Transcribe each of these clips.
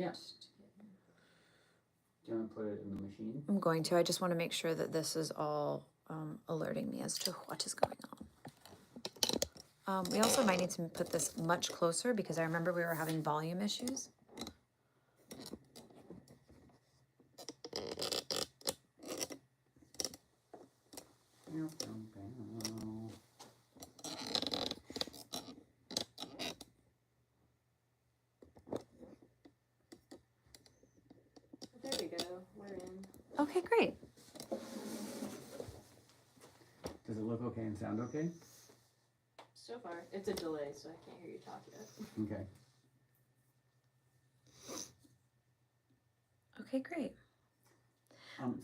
Yeah. Do you want to put it in the machine? I'm going to. I just want to make sure that this is all alerting me as to what is going on. We also might need to put this much closer because I remember we were having volume issues. There we go. We're in. Okay, great. Does it look okay and sound okay? So far, it's a delay, so I can't hear you talk yet. Okay. Okay, great.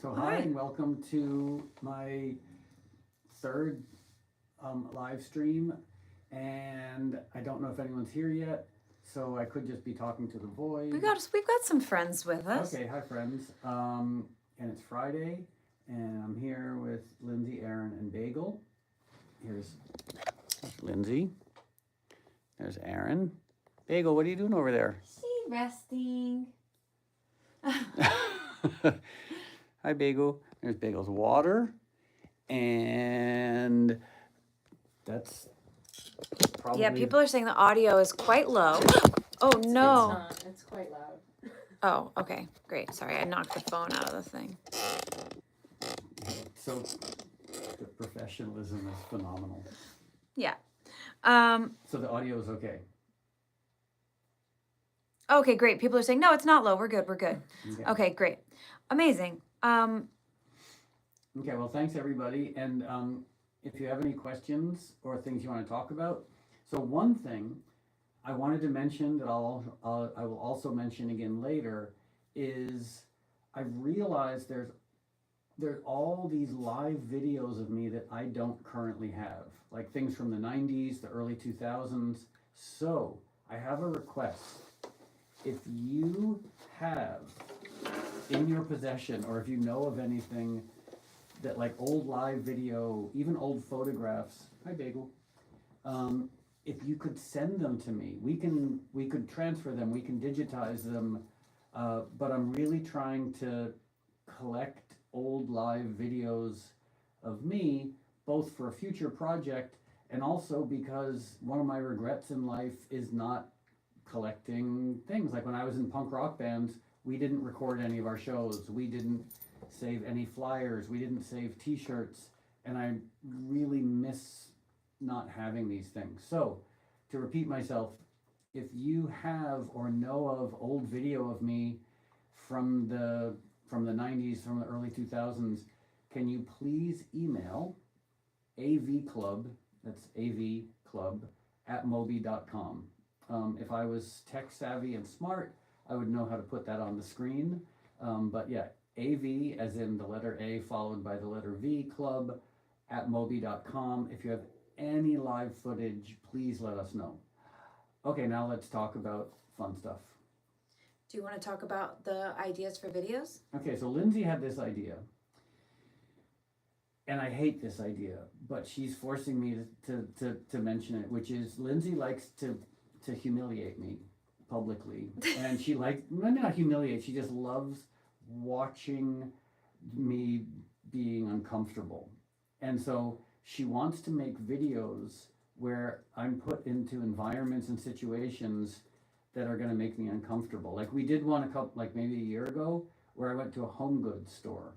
So hi and welcome to my third live stream, and I don't know if anyone's here yet, so I could just be talking to the void. We've got some friends with us. Okay, hi friends. And it's Friday, and I'm here with Lindsay, Aaron, and Bagel. Here's Lindsay. There's Aaron. Bagel, what are you doing over there? She's resting. Hi, Bagel. There's Bagel's water. And that's probably... Yeah, people are saying the audio is quite low. Oh, no. It's not. It's quite loud. Oh, okay. Great. Sorry, I knocked the phone out of the thing. So the professionalism is phenomenal. Yeah. So the audio is okay. Okay, great. People are saying, no, it's not low. We're good. We're good. Okay, great. Amazing. Okay, well, thanks everybody. And if you have any questions or things you want to talk about. So one thing I wanted to mention that I will also mention again later is I've realized there's all these live videos of me that I don't currently have, like things from the 90s, the early 2000s. So I have a request. If you have in your possession, or if you know of anything that like old live video, even old photographs, hi Bagel, if you could send them to me, we could transfer them, we can digitize them, but I'm really trying to collect old live videos of me, both for a future project and also because one of my regrets in life is not collecting things. Like when I was in punk rock bands, we didn't record any of our shows, we didn't save any flyers, we didn't save t-shirts, and I really miss not having these things. So to repeat myself, if you have or know of old video of me from the 90s, from the early 2000s, can you please email avclub, that's avclub, @moby.com. If I was tech savvy and smart, I would know how to put that on the screen. But yeah, AV as in the letter A followed by the letter V, club @moby.com. If you have any live footage, please let us know. Okay, now let's talk about fun stuff. Do you want to talk about the ideas for videos? Okay, so Lindsay had this idea. And I hate this idea, but she's forcing me to mention it, which is Lindsay likes to humiliate me publicly. And she likes, not humiliate, she just loves watching me being uncomfortable. And so she wants to make videos where I'm put into environments and situations that are going to make me uncomfortable. Like we did one like maybe a year ago where I went to a home goods store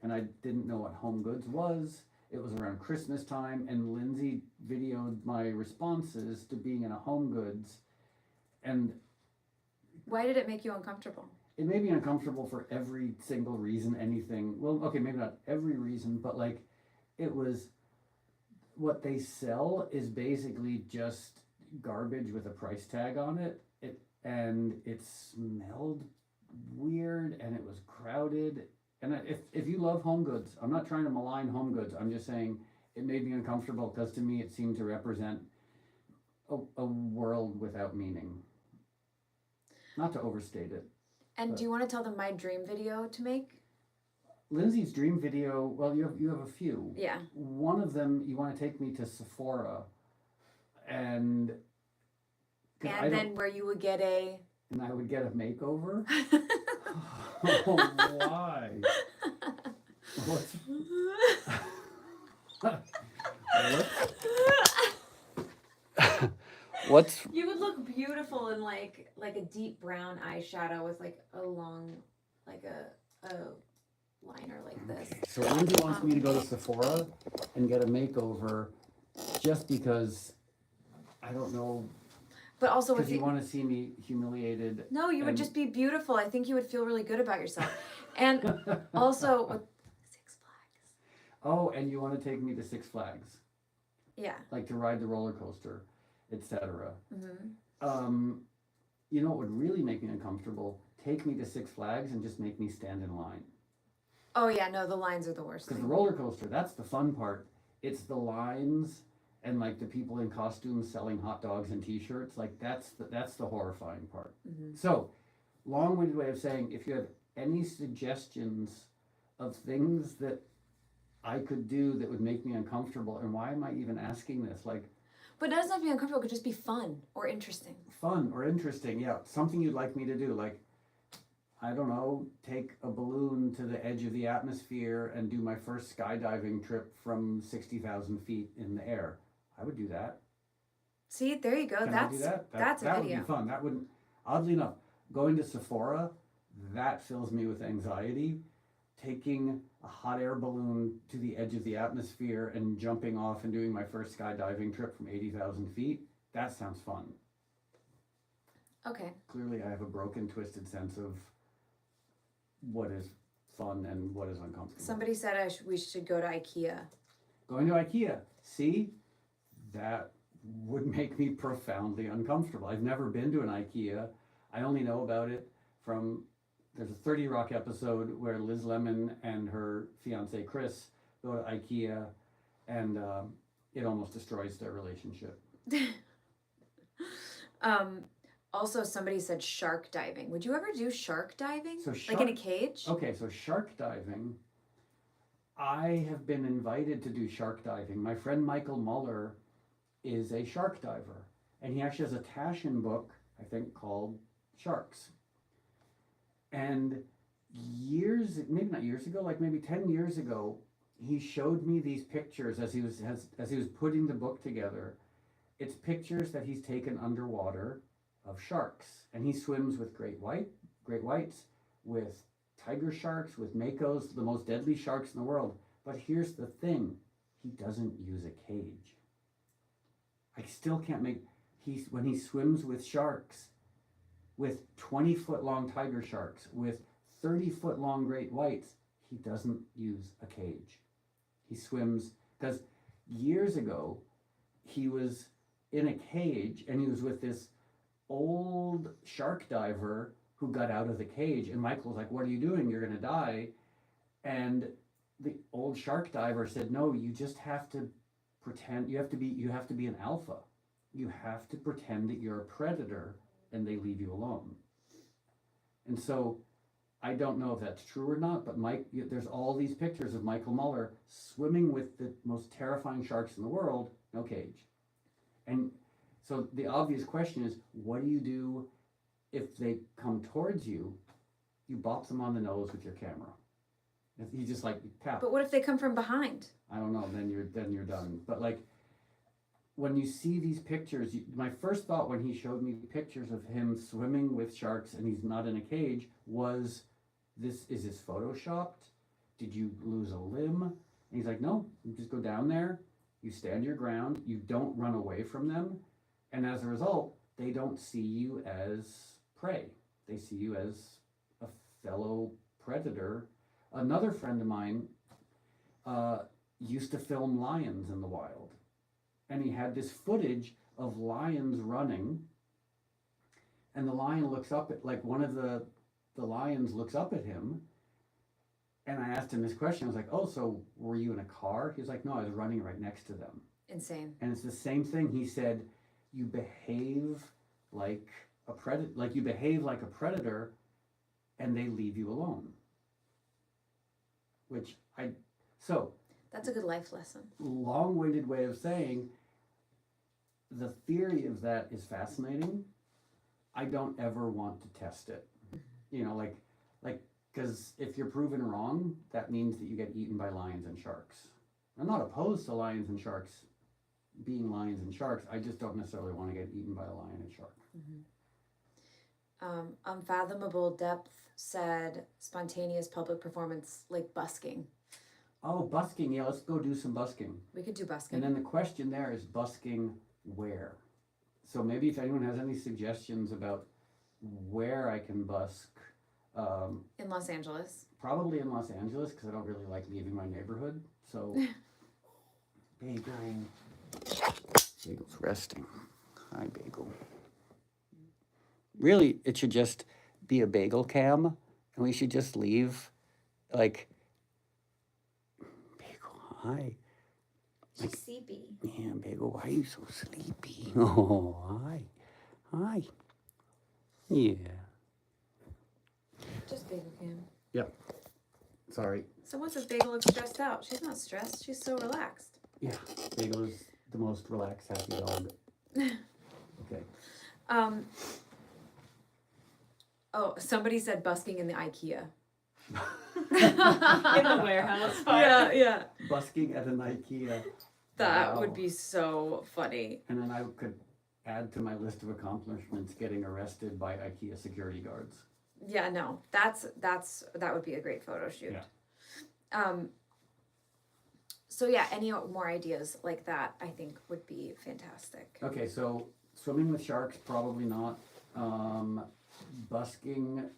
and I didn't know what home goods was. It was around Christmas time and Lindsay videoed my responses to being in a home goods. And why did it make you uncomfortable? It made me uncomfortable for every single reason, anything. Well, okay, maybe not every reason, but like it was, what they sell is basically just garbage with a price tag on it. And it smelled weird and it was crowded. And if you love home goods, I'm not trying to malign home goods. I'm just saying it made me uncomfortable because to me it seemed to represent a world without meaning. Not to overstate it. And do you want to tell them my dream video to make? Lindsay's dream video, well, you have a few. Yeah. One of them, you want to take me to Sephora and then where you would get a and I would get a makeover. Oh, why? What's, what's You would look beautiful in like a deep brown eyeshadow with like a long, like a liner like this. okay, so Lindsay wants me to go to Sephora and get a makeover just because I don't know, But also because with you the, want to see me humiliated. no, you would and- just be beautiful. I think you would feel really good about yourself. And also with Six Flags. Oh, and you want to take me to Six Flags, Yeah. like to ride the roller coaster, etc. Mm-hmm. You know what would really make me uncomfortable? Take me to Six Flags and just make me stand in line. Oh yeah, no, the lines are the worst Because the thing. roller coaster, that's the fun part. It's the lines and like the people in costumes selling hot dogs and T-shirts. Like that's the horrifying part. Mm-hmm. So, long-winded way of saying, if you have any suggestions of things that I could do that would make me uncomfortable, and why am I even asking this? Like, But it doesn't have to be uncomfortable. It could just be fun or interesting. fun or interesting, yeah, something you'd like me to do, like, I don't know, take a balloon to the edge of the atmosphere and do my first skydiving trip from 60,000 feet in the air. I would do that. See, there you go. Can I do that? That's a that video. would be fun. That wouldn't, oddly enough, going to Sephora, that fills me with anxiety. Taking a hot air balloon to the edge of the atmosphere and jumping off and doing my first skydiving trip from 80,000 feet, that sounds fun. Okay. Clearly, I have a broken, twisted sense of what is fun and what is uncomfortable. Somebody said we should go to IKEA. Going to IKEA, see, that would make me profoundly uncomfortable. I've never been to an IKEA. I only know about it from, there's a 30 Rock episode where Liz Lemon and her fiance Chris go to IKEA, and it almost destroys their relationship. Also, somebody said shark diving. Would you ever do shark diving? So like in a cage? Okay, so shark diving, I have been invited to do shark diving. My friend Michael Muller is a shark diver, and he actually has a Taschen book, I think, called Sharks. And maybe not years ago, like maybe 10 years ago, he showed me these pictures as he was putting the book together. It's pictures that he's taken underwater of sharks, and he swims with great whites, with tiger sharks, with makos, the most deadly sharks in the world. But here's the thing, he doesn't use a cage. I still can't when he swims with sharks, with 20-foot long tiger sharks, with 30-foot long great whites, he doesn't use a cage. He swims, because years ago, he was in a cage, and he was with this old shark diver who got out of the cage, and Michael was like, "What are you doing? You're gonna die." And the old shark diver said, "No, you just have to pretend, you have to be an alpha. You have to pretend that you're a predator, and they leave you alone." And so I don't know if that's true or not, but there's all these pictures of Michael Muller swimming with the most terrifying sharks in the world, no cage. And so the obvious question is, what do you do if they come towards you? You bop them on the nose with your camera. You just like tap. But what if they come from behind? I don't know. Then you're done. But like, when you see these pictures, my first thought when he showed me pictures of him swimming with sharks and he's not in a cage was, is this photoshopped? Did you lose a limb? And he's like, no, you just go down there, you stand your ground, you don't run away from them, and as a result, they don't see you as prey. They see you as a fellow predator. Another friend of mine used to film lions in the wild. And he had this footage of lions running, and the lion looks up at, like, one of the lions looks up at him, and I asked him this question. I was like, "Oh, so were you in a car?" He was like, "No, I was running right next to them." Insane. And it's the same thing. He said, you behave like a predator, and they leave you alone. That's a good life lesson. Long-winded way of saying, the theory of that is fascinating, I don't ever want to test it. You know, because if you're proven wrong, that means that you get eaten by lions and sharks. I'm not opposed to lions and sharks being lions and sharks. I just don't necessarily want to get eaten by a lion and shark. Unfathomable Depth said spontaneous public performance like busking. Oh, busking. Yeah, let's go do some busking. We could do busking. And then the question there is busking where? So maybe if anyone has any suggestions about where I can busk. In Los Angeles. Probably in Los Angeles because I don't really like leaving my neighborhood. So, Bagel. Bagel's resting. Hi, Bagel. Really, it should just be a bagel cam, and we should just leave, like, Bagel, hi. She's sleepy. Yeah, Bagel, why are you so sleepy? Oh, hi. Hi. Yeah. Just Bagel cam. Yep. Sorry. Someone says Bagel looks stressed out. She's not stressed. She's so relaxed. Yeah, Bagel is the most relaxed, happy dog. Okay. Oh, somebody said busking in the IKEA. In the warehouse. Yeah. Busking at an IKEA. That Wow. would be so funny. And then I could add to my list of accomplishments getting arrested by IKEA security guards. Yeah, no, that would be a great photo shoot. Yeah. So yeah, any more ideas like that I think would be fantastic. Okay, so swimming with sharks, probably not. Busking,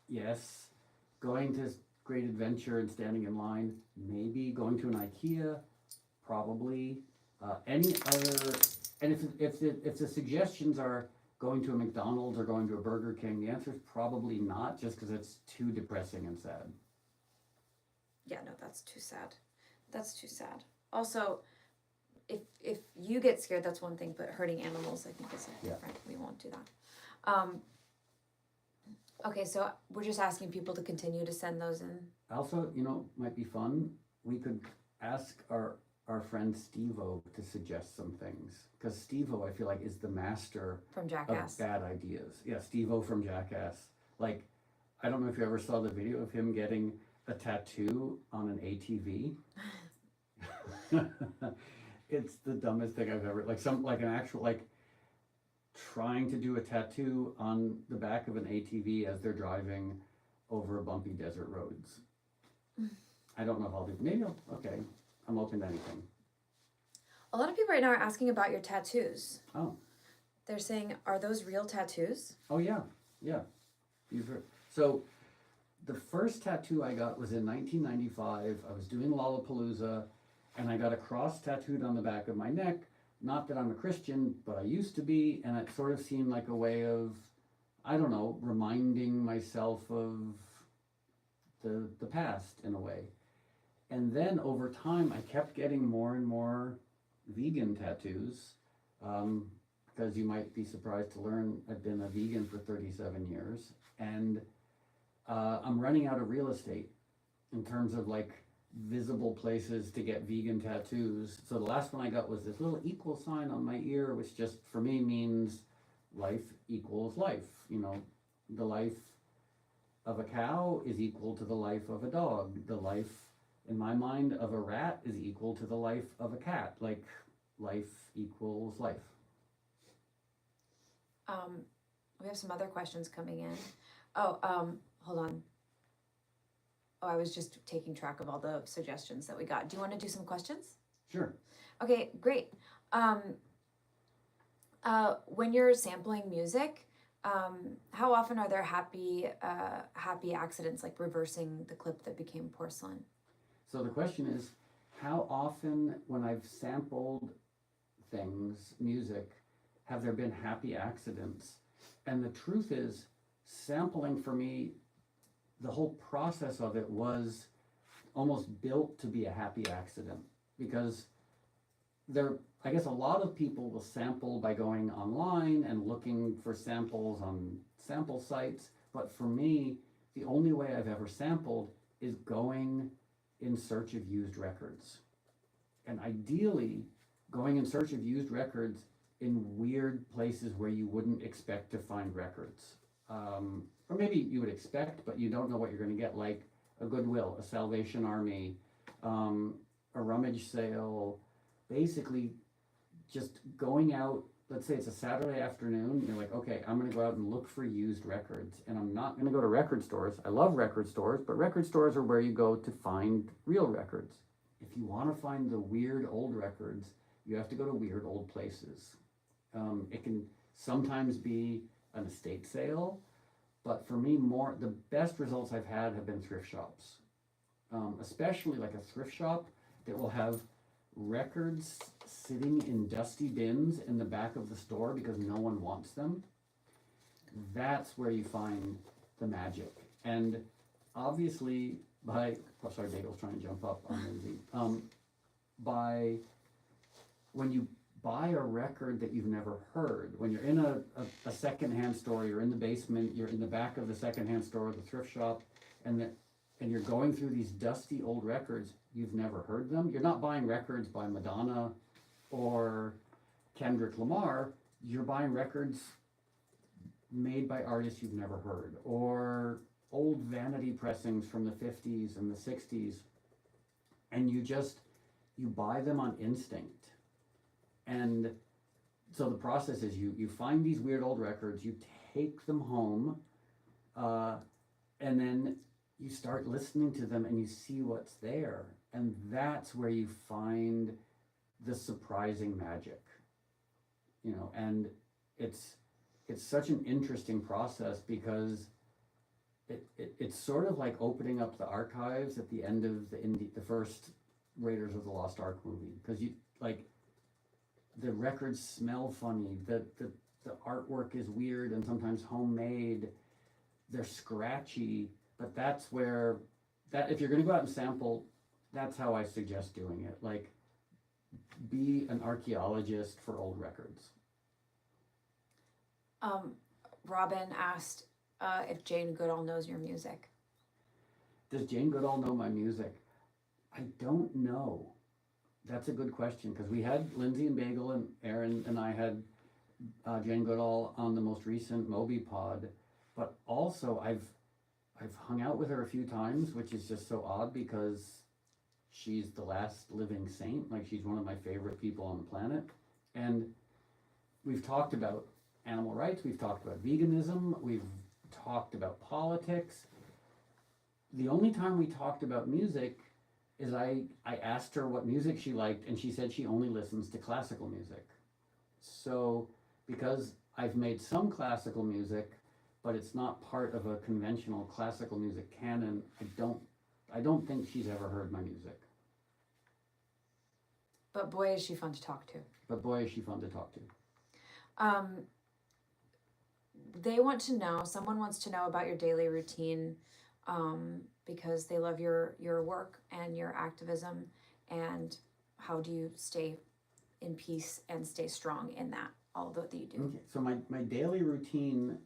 yes. Going to Great Adventure and standing in line, maybe. Going to an IKEA, probably. Any other, and if the suggestions are going to a McDonald's or going to a Burger King, the answer is probably not, just because it's too depressing and sad. Yeah, no, that's too sad. That's too sad. Also, if you get scared, that's one thing, but hurting animals, I think, is different. We won't do that. Okay, so we're just asking people to continue to send those in. Also, might be fun. We could ask our friend Steve-O to suggest some things. Because Steve-O, I feel like, is the master From Jackass. of bad ideas. Yeah, Steve-O from Jackass. Like, I don't know if you ever saw the video of him getting a tattoo on an ATV. It's the dumbest thing I've ever, trying to do a tattoo on the back of an ATV as they're driving over bumpy desert roads. I don't know if I'll do, okay, I'm open to anything. A lot of people right now are asking about your tattoos. Oh. They're saying, are those real tattoos? Oh yeah. You've heard. So the first tattoo I got was in 1995. I was doing Lollapalooza, and I got a cross tattooed on the back of my neck. Not that I'm a Christian, but I used to be, and it sort of seemed like a way of, I don't know, reminding myself of the past in a way. And then over time, I kept getting more and more vegan tattoos, because you might be surprised to learn I've been a vegan for 37 years, and I'm running out of real estate in terms of visible places to get vegan tattoos. So the last one I got was this little equal sign on my ear, which just for me means life equals life. The life of a cow is equal to the life of a dog. The life, in my mind, of a rat is equal to the life of a cat. Life equals life. We have some other questions coming in. Hold on. Oh, I was just taking track of all the suggestions that we got. Do you want to do some questions? Sure. Okay, great. When you're sampling music, how often are there happy accidents, like reversing the clip that became porcelain? So the question is, how often when I've sampled music, have there been happy accidents? And the truth is, sampling for me, the whole process of it was almost built to be a happy accident, because I guess a lot of people will sample by going online and looking for samples on sample sites, but for me, the only way I've ever sampled is going in search of used records. And ideally, going in search of used records in weird places where you wouldn't expect to find records. Or maybe you would expect, but you don't know what you're going to get, like a Goodwill, a Salvation Army, a rummage sale, basically just going out. Let's say it's a Saturday afternoon, you're like, okay, I'm going to go out and look for used records, and I'm not going to go to record stores. I love record stores, but record stores are where you go to find real records. If you want to find the weird old records, you have to go to weird old places. It can sometimes be an estate sale, but for me, the best results I've had have been thrift shops, especially like a thrift shop that will have records sitting in dusty bins in the back of the store because no one wants them. That's where you find the magic. And obviously, sorry, David's trying to jump up on Lindsay. When you buy a record that you've never heard, when you're in a secondhand store, you're in the basement, you're in the back of the secondhand store, the thrift shop, and you're going through these dusty old records, you've never heard them. You're not buying records by Madonna or Kendrick Lamar. You're buying records made by artists you've never heard, or old vanity pressings from the 50s and the 60s, and you buy them on instinct. And so the process is you find these weird old records, you take them home, and then you start listening to them and you see what's there. And that's where you find the surprising magic, and it's such an interesting process because it's sort of like opening up the archives at the end of the first Raiders of the Lost Ark movie, because the records smell funny, the artwork is weird and sometimes homemade, they're scratchy, but that's where, if you're going to go out and sample, that's how I suggest doing it. Like, be an archaeologist for old records. Robin asked if Jane Goodall knows your music. Does Jane Goodall know my music? I don't know. That's a good question, because we had Lindsay and Bagel and Aaron and I had Jane Goodall on the most recent Moby pod, but also I've hung out with her a few times, which is just so odd because she's the last living saint. Like, she's one of my favorite people on the planet, and we've talked about animal rights, we've talked about veganism, we've talked about politics. The only time we talked about music is I asked her what music she liked, and she said she only listens to classical music. So, because I've made some classical music, but it's not part of a conventional classical music canon, I don't think she's ever heard my music. But boy, is she fun to talk to. Someone wants to know about your daily routine, because they love your work and your activism, and how do you stay in peace and stay strong in that, all that you do. Okay, so my daily routine,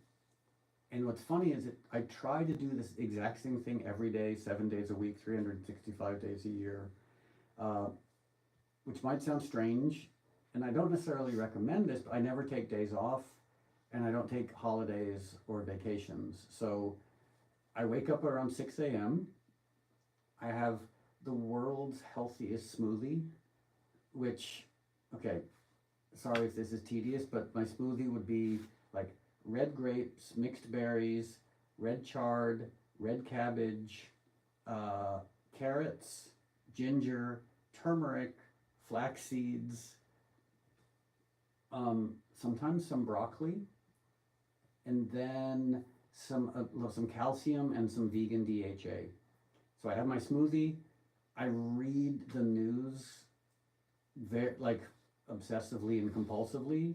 and what's funny is I try to do this exact same thing every day, 7 days a week, 365 days a year, which might sound strange, and I don't necessarily recommend this, but I never take days off, and I don't take holidays or vacations. So I wake up around 6 a.m. I have the world's healthiest smoothie, which, okay, sorry if this is tedious, but my smoothie would be like red grapes, mixed berries, red chard, red cabbage, carrots, ginger, turmeric, flax seeds, sometimes some broccoli, and then some calcium and some vegan DHA. So I have my smoothie. I read the news obsessively and compulsively,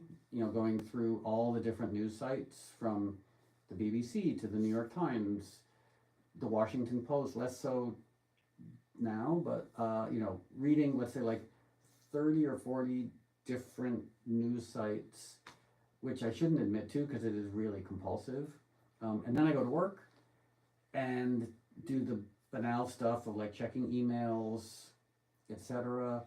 going through all the different news sites, from the BBC to the New York Times, the Washington Post, less so now, but reading, let's say, like 30 or 40 different news sites, which I shouldn't admit to because it is really compulsive. And then I go to work and do the banal stuff of like checking emails, etc.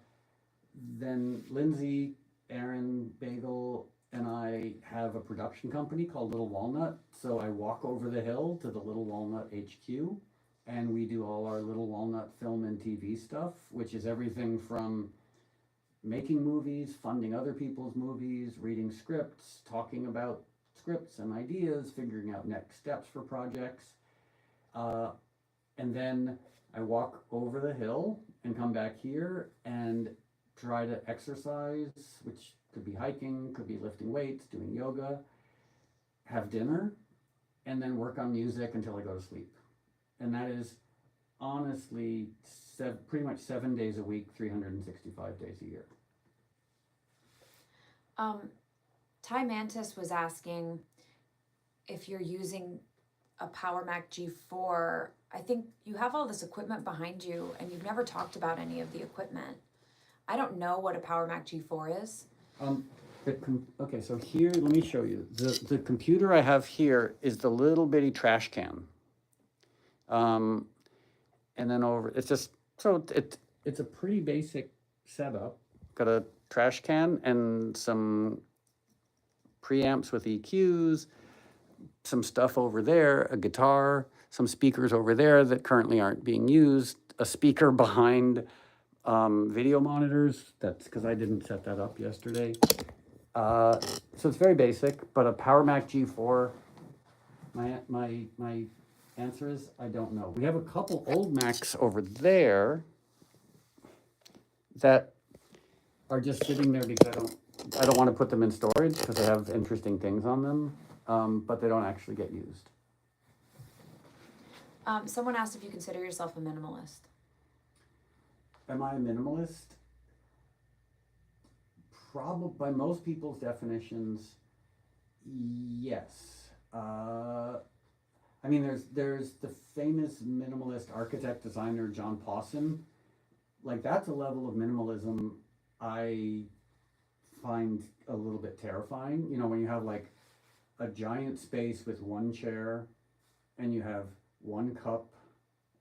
Then Lindsay, Aaron, Bagel, and I have a production company called Little Walnut. So I walk over the hill to the Little Walnut HQ, and we do all our Little Walnut film and TV stuff, which is everything from making movies, funding other people's movies, reading scripts, talking about scripts and ideas, figuring out next steps for projects. And then I walk over the hill and come back here and try to exercise, which could be hiking, could be lifting weights, doing yoga, have dinner, and then work on music until I go to sleep. And that is honestly pretty much 7 days a week, 365 days a year. Ty Mantis was asking if you're using a Power Mac G4. I think you have all this equipment behind you and you've never talked about any of the equipment. I don't know what a Power Mac G4 is. Okay, so here, let me show you. The computer I have here is the little bitty trash can. And then it's just, so it's a pretty basic setup. Got a trash can and some preamps with EQs, some stuff over there, a guitar, some speakers over there that currently aren't being used, a speaker behind video monitors. That's because I didn't set that up yesterday. So it's very basic, but a Power Mac G4, my answer is I don't know. We have a couple old Macs over there that are just sitting there because I don't want to put them in storage because they have interesting things on them, but they don't actually get used. Someone asked if you consider yourself a minimalist. Am I a minimalist? Probably, by most people's definitions, yes. I mean, there's the famous minimalist architect designer John Pawson. Like, that's a level of minimalism I find a little bit terrifying. You know, when you have like a giant space with one chair and you have one cup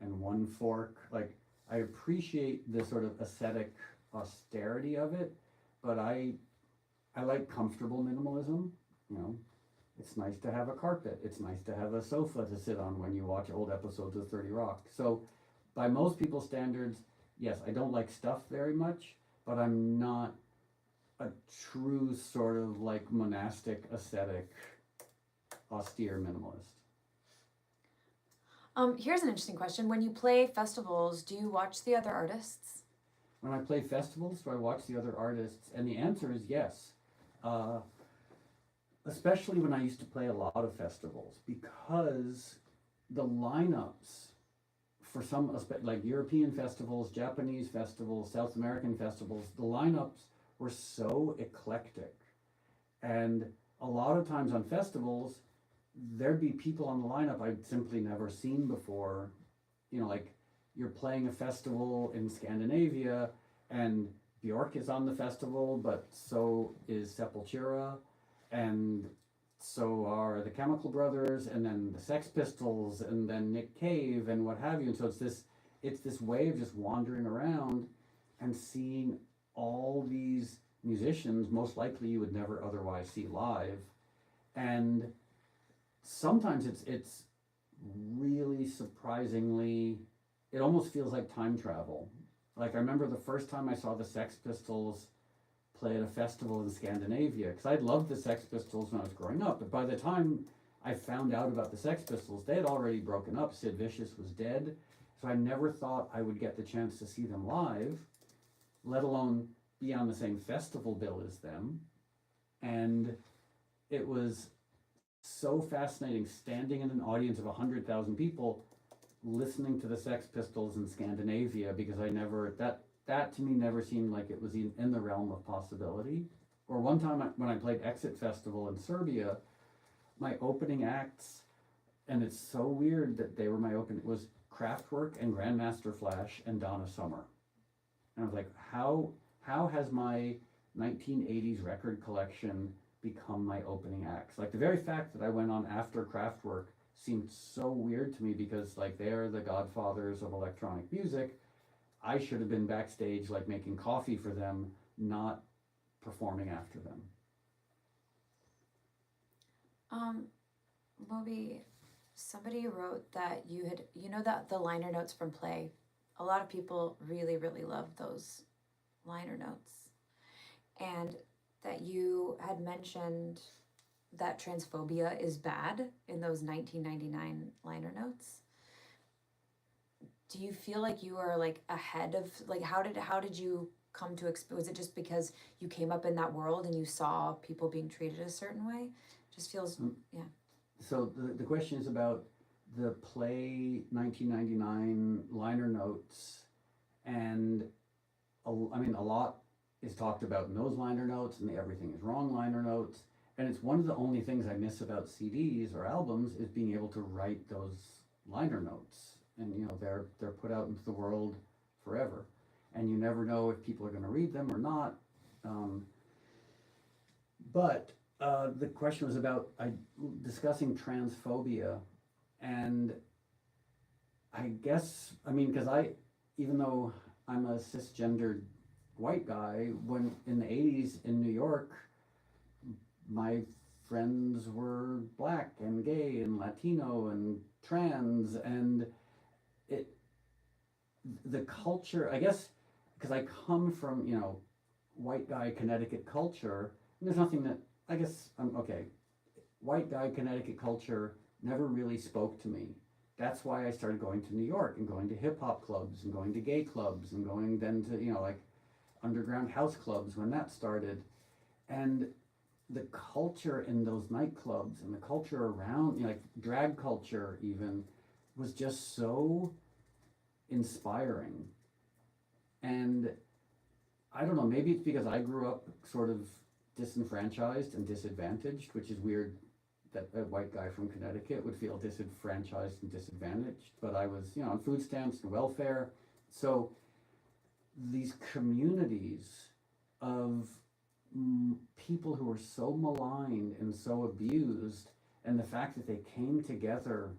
and one fork. Like, I appreciate the sort of aesthetic austerity of it, but I like comfortable minimalism. You know, it's nice to have a carpet. It's nice to have a sofa to sit on when you watch old episodes of 30 Rock. So by most people's standards, yes, I don't like stuff very much, but I'm not a true sort of like monastic, ascetic, austere minimalist. Here's an interesting question. When you play festivals, do you watch the other artists? When I play festivals, do I watch the other artists? And the answer is yes. Especially when I used to play a lot of festivals, because the lineups for some, like European festivals, Japanese festivals, South American festivals, the lineups were so eclectic. And a lot of times on festivals, there'd be people on the lineup I'd simply never seen before. You know, like you're playing a festival in Scandinavia and Bjork is on the festival, but so is Sepultura, and so are the Chemical Brothers, and then the Sex Pistols, and then Nick Cave, and what have you. And so it's this way of just wandering around and seeing all these musicians, most likely you would never otherwise see live. And sometimes it's really surprisingly, it almost feels like time travel. Like I remember the first time I saw the Sex Pistols play at a festival in Scandinavia, because I'd loved the Sex Pistols when I was growing up, but by the time I found out about the Sex Pistols, they had already broken up. Sid Vicious was dead, so I never thought I would get the chance to see them live, let alone be on the same festival bill as them. And it was so fascinating standing in an audience of 100,000 people listening to the Sex Pistols in Scandinavia, because I never, that to me never seemed like it was in the realm of possibility. Or one time when I played Exit Festival in Serbia, my opening acts, and it's so weird that they were my opening, it was Kraftwerk and Grandmaster Flash and Donna Summer. And I was like, how has my 1980s record collection become my opening acts? Like the very fact that I went on after Kraftwerk seemed so weird to me, because like they're the godfathers of electronic music. I should have been backstage like making coffee for them, not performing after them. Moby, somebody wrote that that the liner notes from Play, a lot of people really, really love those liner notes. And that you had mentioned that transphobia is bad in those 1999 liner notes. Do you feel like you are like ahead of, like, how did you come to was it just because you came up in that world and you saw people being treated a certain way? Just feels, yeah. So the question is about the Play 1999 liner notes, and a lot is talked about in those liner notes and the everything is wrong liner notes, and it's one of the only things I miss about CDs or albums is being able to write those liner notes, and they're put out into the world forever, and you never know if people are going to read them or not. But the question was about discussing transphobia, and I guess, because even though I'm a cisgendered white guy, when in the 80s in New York, my friends were black and gay and Latino and trans, and the culture, I guess, because I come from, white guy Connecticut culture, and there's nothing that, I guess, okay, white guy Connecticut culture never really spoke to me. That's why I started going to New York and going to hip hop clubs and going to gay clubs and going then to, like underground house clubs when that started. And the culture in those nightclubs and the culture around, like drag culture even, was just so inspiring. And I don't know, maybe it's because I grew up sort of disenfranchised and disadvantaged, which is weird that a white guy from Connecticut would feel disenfranchised and disadvantaged, but I was, on food stamps and welfare. So these communities of people who were so maligned and so abused, and the fact that they came together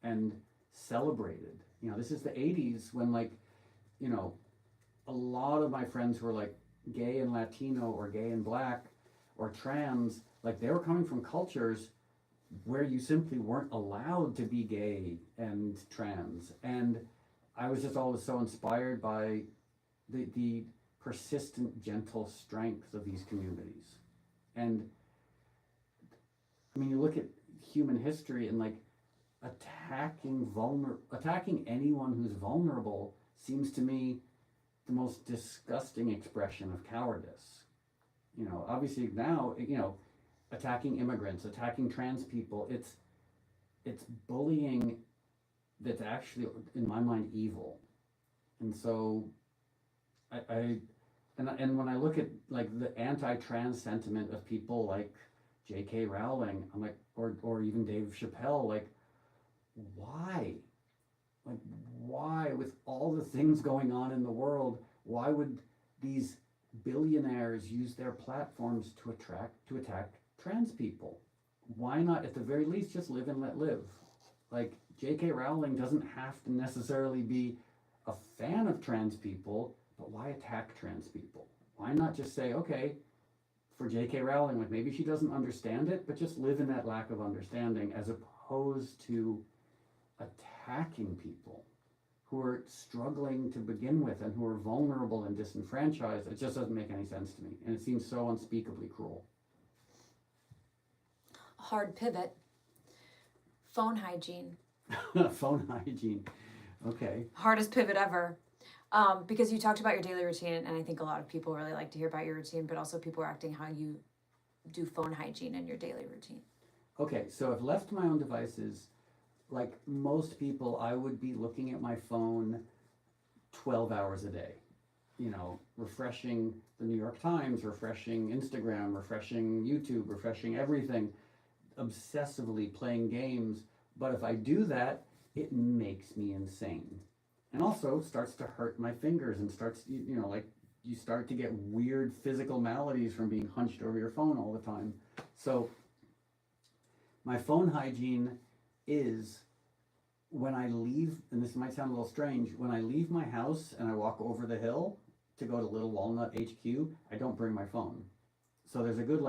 and celebrated. This is the 80s when, like, a lot of my friends were like gay and Latino or gay and black or trans, like they were coming from cultures where you simply weren't allowed to be gay and trans. And I was just always so inspired by the persistent, gentle strength of these communities. And you look at human history and like attacking anyone who's vulnerable seems to me the most disgusting expression of cowardice. Obviously now, attacking immigrants, attacking trans people, it's bullying that's actually, in my mind, evil. And so and when I look at like the anti-trans sentiment of people like J.K. Rowling, I'm like, or even Dave Chappelle, like, why? Like, why, with all the things going on in the world, why would these billionaires use their platforms to attack trans people? Why not, at the very least, just live and let live? Like, J.K. Rowling doesn't have to necessarily be a fan of trans people, but why attack trans people? Why not just say, okay, for J.K. Rowling, like maybe she doesn't understand it, but just live in that lack of understanding, as opposed to attacking people who are struggling to begin with and who are vulnerable and disenfranchised. It just doesn't make any sense to me, and it seems so unspeakably cruel. Hard pivot. Phone hygiene. Phone hygiene. Okay. Hardest pivot ever. Because you talked about your daily routine, and I think a lot of people really like to hear about your routine, but also people are acting how you do phone hygiene in your daily routine. Okay, so if left to my own devices, like most people, I would be looking at my phone 12 hours a day. Refreshing the New York Times, refreshing Instagram, refreshing YouTube, refreshing everything, obsessively playing games. But if I do that, it makes me insane. And also starts to hurt my fingers and starts, like you start to get weird physical maladies from being hunched over your phone all the time. So my phone hygiene is when I leave, and this might sound a little strange, when I leave my house and I walk over the hill to go to Little Walnut HQ, I don't bring my phone. So there's a good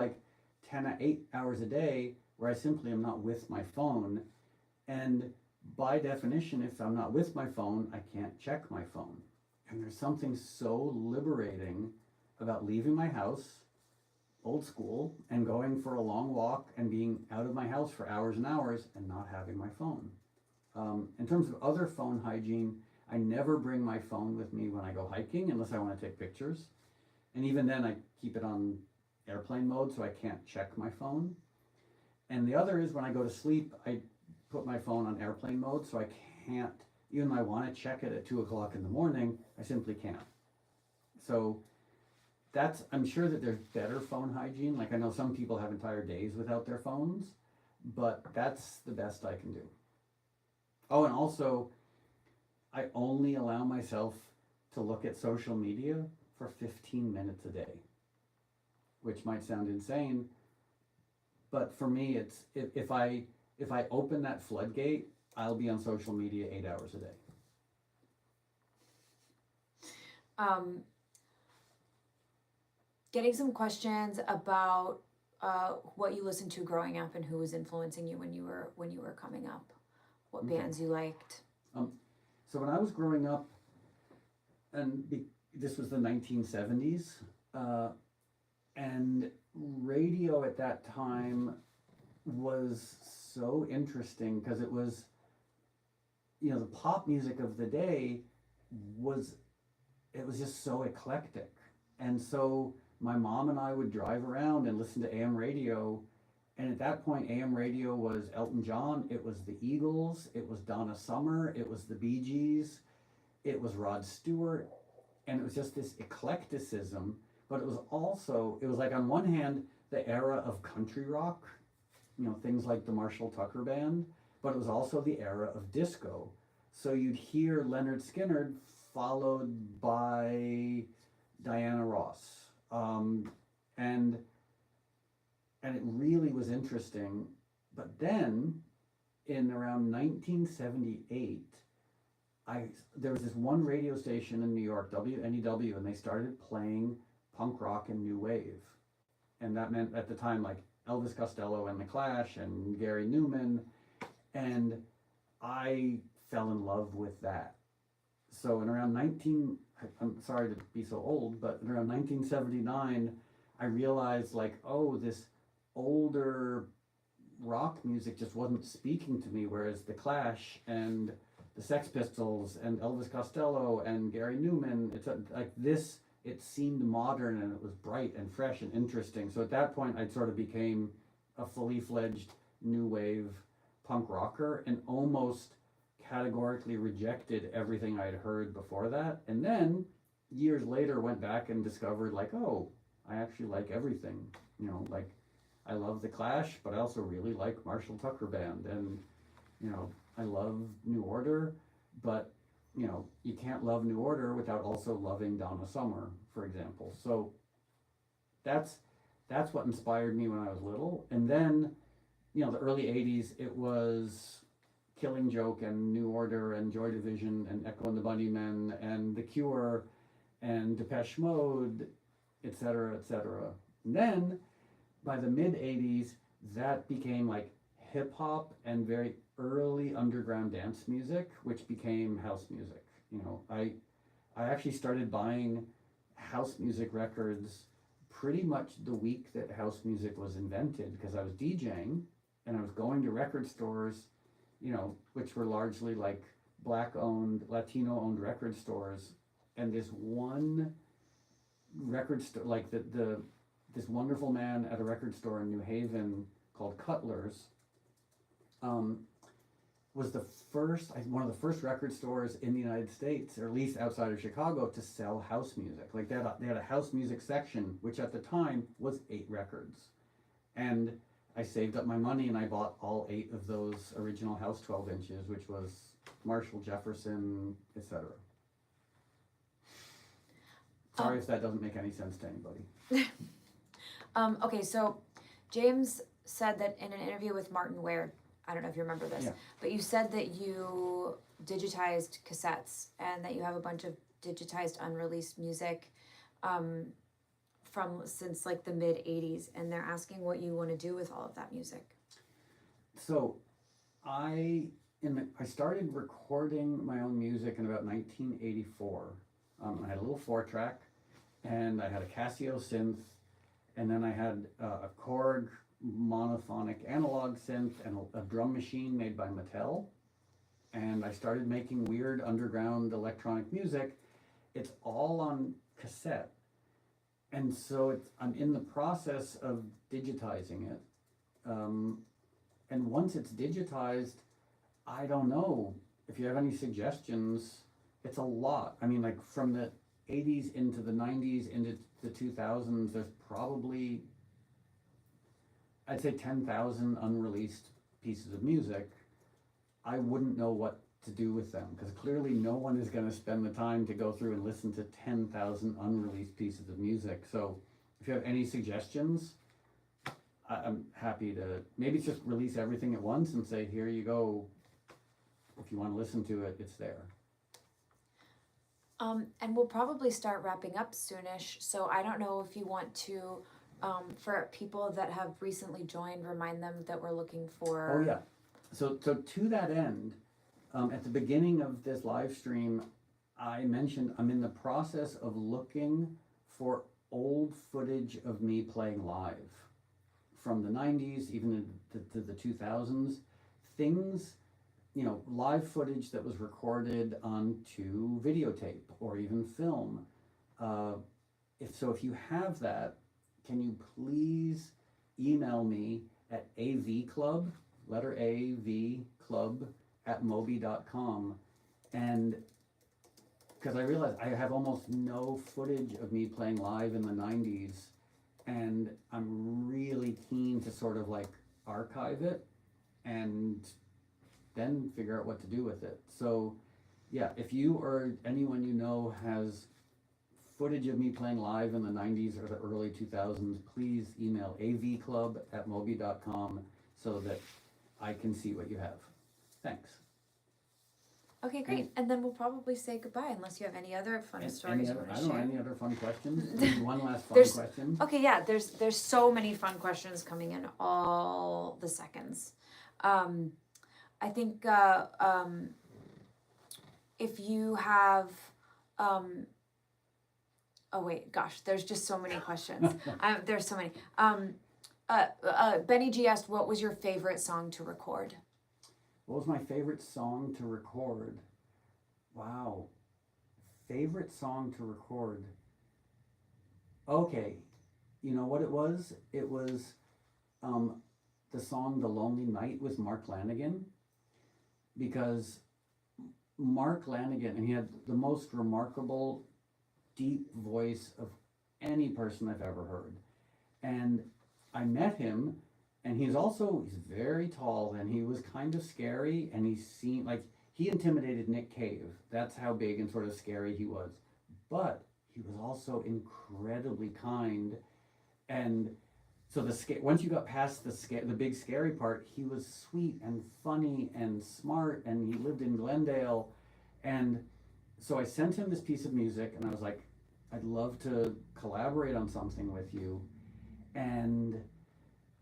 8 hours a day where I simply am not with my phone. And by definition, if I'm not with my phone, I can't check my phone. And there's something so liberating about leaving my house, old school, and going for a long walk and being out of my house for hours and hours and not having my phone. In terms of other phone hygiene, I never bring my phone with me when I go hiking unless I want to take pictures. And even then, I keep it on airplane mode so I can't check my phone. And the other is when I go to sleep, I put my phone on airplane mode so I can't, even though I want to check it at 2 o'clock in the morning, I simply can't. So that's, I'm sure that there's better phone hygiene. Like I know some people have entire days without their phones, but that's the best I can do. Oh, and also, I only allow myself to look at social media for 15 minutes a day, which might sound insane, but for me, it's if I open that floodgate, I'll be on social media 8 hours a day. Getting some questions about what you listened to growing up and who was influencing you when you were coming up, what bands you liked. So when I was growing up, and this was the 1970s, and radio at that time was so interesting because it was, you know, the pop music of the day was just so eclectic. And so my mom and I would drive around and listen to AM radio. And at that point, AM radio was Elton John, it was the Eagles, it was Donna Summer, it was the Bee Gees, it was Rod Stewart, and it was just this eclecticism. But it was like on one hand, the era of country rock, you know, things like the Marshall Tucker Band, but it was also the era of disco. So you'd hear Leonard Skinner followed by Diana Ross. And it really was interesting. But then in around 1978, there was this one radio station in New York, WNEW, and they started playing punk rock and new wave. And that meant at the time like Elvis Costello and The Clash and Gary Newman. And I fell in love with that. So in around I'm sorry to be so old, but in around 1979, I realized like, oh, this older rock music just wasn't speaking to me, whereas The Clash and the Sex Pistols and Elvis Costello and Gary Newman, it seemed modern and it was bright and fresh and interesting. So at that point, I sort of became a fully fledged new wave punk rocker and almost categorically rejected everything I'd heard before that. And then years later went back and discovered like, oh, I actually like everything. You know, like I love The Clash, but I also really like Marshall Tucker Band. And, you know, I love New Order, but, you know, you can't love New Order without also loving Donna Summer, for example. So that's what inspired me when I was little. And then, you know, the early 80s, it was Killing Joke and New Order and Joy Division and Echo and the Bunnymen and The Cure and Depeche Mode, etc., etc. And then by the mid 80s, that became like hip hop and very early underground dance music, which became house music. You know, I actually started buying house music records pretty much the week that house music was invented, because I was DJing and I was going to record stores, you know, which were largely like black owned, Latino owned record stores. And this one record store, like this wonderful man at a record store in New Haven called Cutler's, was one of the first record stores in the United States, or at least outside of Chicago, to sell house music. Like they had a house music section, which at the time was 8 records. And I saved up my money and I bought all 8 of those original house 12 inches, which was Marshall, Jefferson, etc. Sorry if that doesn't make any sense to anybody. Okay, so James said that in an interview with Martin Ware, I don't know if you remember this, but you said that you digitized cassettes and that you have a bunch of digitized unreleased music from since like the mid 80s, and they're asking what you want to do with all of that music. So I started recording my own music in about 1984. I had a little 4-track, and I had a Casio synth, and then I had a Korg monophonic analog synth and a drum machine made by Mattel. And I started making weird underground electronic music. It's all on cassette. And so I'm in the process of digitizing it. And once it's digitized, I don't know if you have any suggestions. It's a lot. I mean, like from the 80s into the 90s into the 2000s, there's probably, I'd say 10,000 unreleased pieces of music. I wouldn't know what to do with them because clearly no one is going to spend the time to go through and listen to 10,000 unreleased pieces of music. So if you have any suggestions, I'm happy to maybe just release everything at once and say, here you go. If you want to listen to it, it's there. And we'll probably start wrapping up soonish. So I don't know if you want to, for people that have recently joined, remind them that we're looking for. Oh yeah. So to that end, at the beginning of this live stream, I mentioned I'm in the process of looking for old footage of me playing live from the 90s, even to the 2000s. Things, live footage that was recorded onto videotape or even film. If you have that, can you please email me at avclub, letter A, V, club, @moby.com. And because I realized I have almost no footage of me playing live in the 90s, and I'm really keen to sort of like archive it and then figure out what to do with it. So yeah, if you or anyone you know has footage of me playing live in the 90s or the early 2000s, please email avclub@moby.com so that I can see what you have. Thanks. Okay, great. And then we'll probably say goodbye unless you have any other fun stories you want to share. I don't know, any other fun questions? Maybe one last fun question. Okay, yeah, there's so many fun questions coming in all the seconds. I think if you have oh wait, gosh, there's just so many questions. There's so many. Benny G asked, what was your favorite song to record? What was my favorite song to record? Wow. Favorite song to record. Okay. You know what it was? It was the song The Lonely Night with Mark Lanigan. Because Mark Lanigan, and he had the most remarkable, deep voice of any person I've ever heard. And I met him, and he's very tall, and he was kind of scary, and he seemed like he intimidated Nick Cave. That's how big and sort of scary he was. But he was also incredibly kind, and so once you got past the big scary part, he was sweet and funny and smart, and he lived in Glendale. And so I sent him this piece of music, and I was like, I'd love to collaborate on something with you. And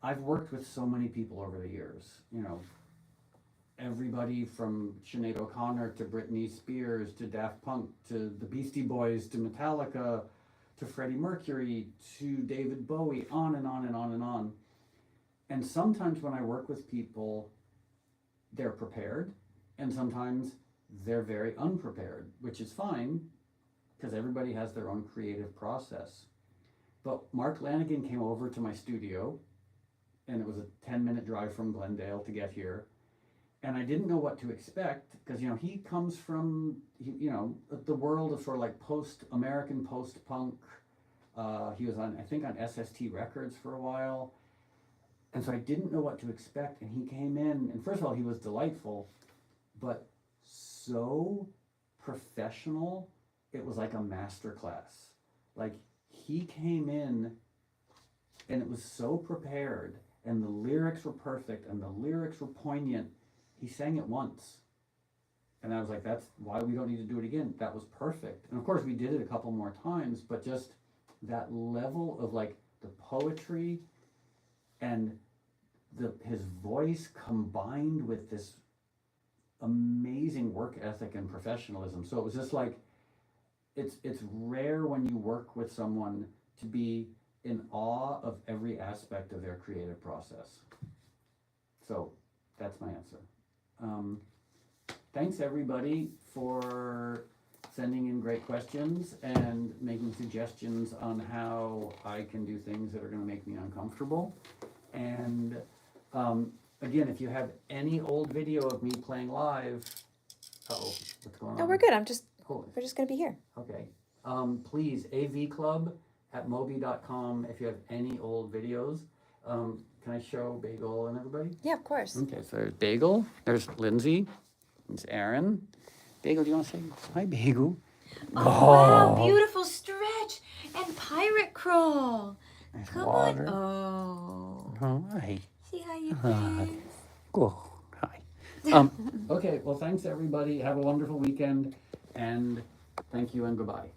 I've worked with so many people over the years, everybody from Sinead O'Connor to Britney Spears to Daft Punk to the Beastie Boys to Metallica to Freddie Mercury to David Bowie, on and on and on and on. And sometimes when I work with people, they're prepared, and sometimes they're very unprepared, which is fine because everybody has their own creative process. But Mark Lanigan came over to my studio, and it was a 10-minute drive from Glendale to get here. And I didn't know what to expect because, he comes from, the world of sort of like American post-punk. He was on SST Records for a while. And so I didn't know what to expect. And he came in, and first of all, he was delightful, but so professional. It was like a master class. Like, he came in, and it was so prepared, and the lyrics were perfect, and the lyrics were poignant. He sang it once. And I was like, that's why we don't need to do it again. That was perfect. And of course, we did it a couple more times, but just that level of like the poetry and his voice combined with this amazing work ethic and professionalism. So it was just like, it's rare when you work with someone to be in awe of every aspect of their creative process. So that's my answer. Thanks everybody for sending in great questions and making suggestions on how I can do things that are going to make me uncomfortable. And again, if you have any old video of me playing live, what's going on? No, we're good. Cool. We're just gonna be here. Okay. Please, avclub@moby.com if you have any old videos. Can I show Bagel and everybody? Yeah, of course. Okay, so there's Bagel, there's Lindsay, there's Aaron. Bagel, do you want to say hi, Bagel? Oh, wow, beautiful stretch and pirate crawl. There's Come water. on. Oh. Oh, hi. See how you friends. Cool. Hi. Okay, well, thanks everybody. Have a wonderful weekend, and thank you and goodbye.